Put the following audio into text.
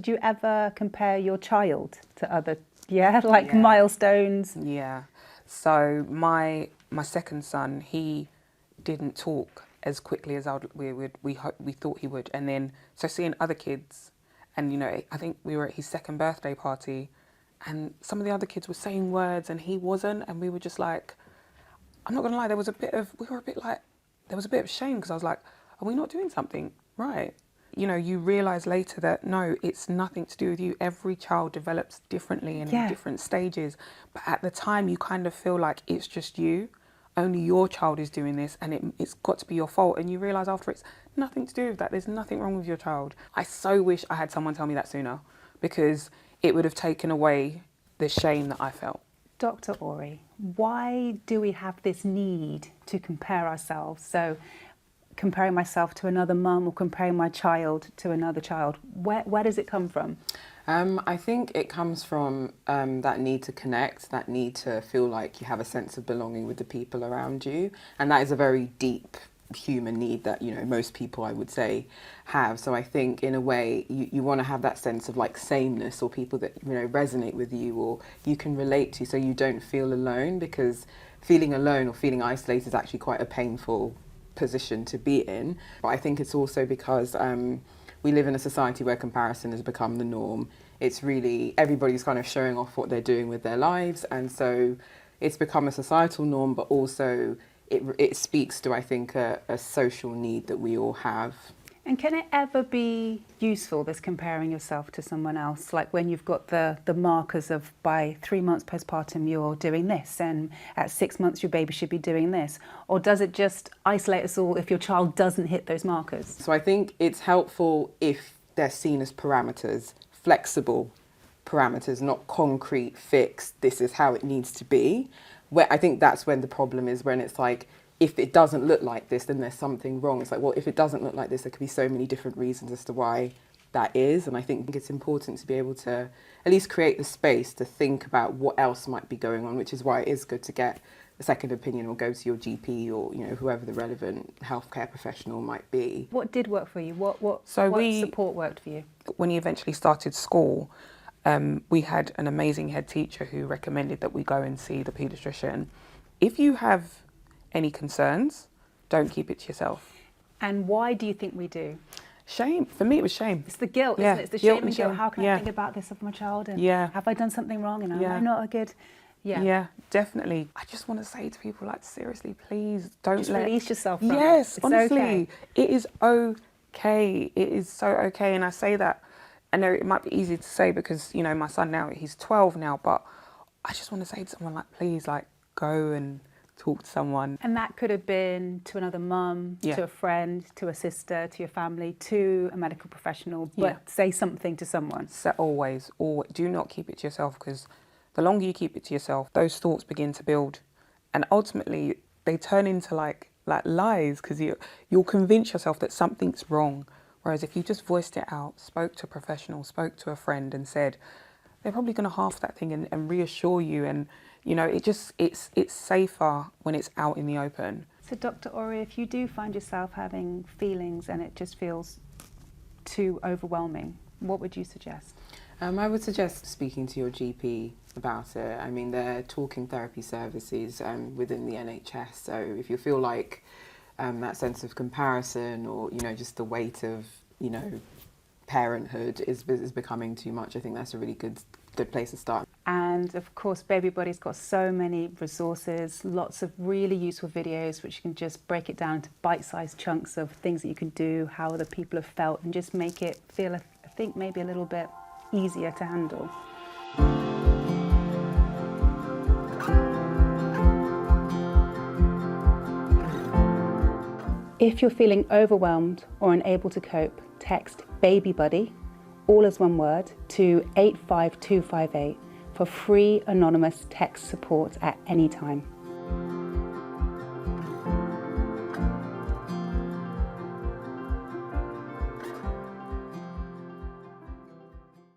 Did you ever compare your child to other, like milestones? Yeah. So my second son, he didn't talk as quickly as we thought he would. And then, so seeing other kids, and I think we were at his second birthday party, and some of the other kids were saying words and he wasn't, and we were just like, I'm not gonna lie, there was a bit of shame, because I was like, are we not doing something right? You realise later that no, it's nothing to do with you. Every child develops differently and in different stages. But at the time, you kind of feel like it's just you. Only your child is doing this, and it's got to be your fault. And you realise after it's nothing to do with that. There's nothing wrong with your child. I so wish I had someone tell me that sooner, because it would have taken away the shame that I felt. Dr. Ori, why do we have this need to compare ourselves? So comparing myself to another mum or comparing my child to another child, where does it come from? I think it comes from that need to connect, that need to feel like you have a sense of belonging with the people around you. And that is a very deep human need that, most people, I would say, have. So I think in a way you want to have that sense of like sameness, or people that, resonate with you or you can relate to, so you don't feel alone, because feeling alone or feeling isolated is actually quite a painful position to be in. But I think it's also because we live in a society where comparison has become the norm. It's really, everybody's kind of showing off what they're doing with their lives, and so it's become a societal norm, but also it speaks to, I think, a social need that we all have. And can it ever be useful, this comparing yourself to someone else? Like when you've got the markers of by 3 months postpartum you're doing this, and at 6 months your baby should be doing this? Or does it just isolate us all if your child doesn't hit those markers? So I think it's helpful if they're seen as parameters, flexible parameters, not concrete, fixed, this is how it needs to be. Where I think that's when the problem is, when it's like, if it doesn't look like this, then there's something wrong. It's like, well, if it doesn't look like this, there could be so many different reasons as to why that is. And I think it's important to be able to at least create the space to think about what else might be going on, which is why it is good to get a second opinion or go to your GP or, whoever the relevant healthcare professional might be. What did work for you? What support worked for you? When he eventually started school, we had an amazing head teacher who recommended that we go and see the paediatrician. If you have any concerns, don't keep it to yourself. And why do you think we do? Shame. For me, it was shame. It's the guilt, isn't it? It's the shame and guilt. How can I think about this of my child? And have I done something wrong? And am I not a good... Yeah, definitely. I just want to say to people, like, seriously, please don't just release yourself from it. It's Honestly, okay. It is okay. It is so okay. And I say that, I know it might be easy to say because, my son now, he's 12 now, but I just want to say to someone, like, please, like, go and talk to someone. And that could have been to another mum, to a friend, to a sister, to your family, to a medical professional, but say something to someone. So always, do not keep it to yourself, because the longer you keep it to yourself, those thoughts begin to build, and ultimately they turn into like lies, because you'll convince yourself that something's wrong. Whereas if you just voiced it out, spoke to a professional, spoke to a friend and said, they're probably going to half that thing and reassure you. And, it's safer when it's out in the open. So Dr. Ori, if you do find yourself having feelings and it just feels too overwhelming, what would you suggest? I would suggest speaking to your GP about it. I mean, they're talking therapy services within the NHS. So if you feel like that sense of comparison or, just the weight of, parenthood is becoming too much, I think that's a really good place to start. And of course, Baby Body's got so many resources, lots of really useful videos which you can just break it down into bite-sized chunks of things that you can do, how other people have felt, and just make it feel, I think, maybe a little bit easier to handle. If you're feeling overwhelmed or unable to cope, text Baby Buddy, all as one word, to 85258 for free anonymous text support at any time.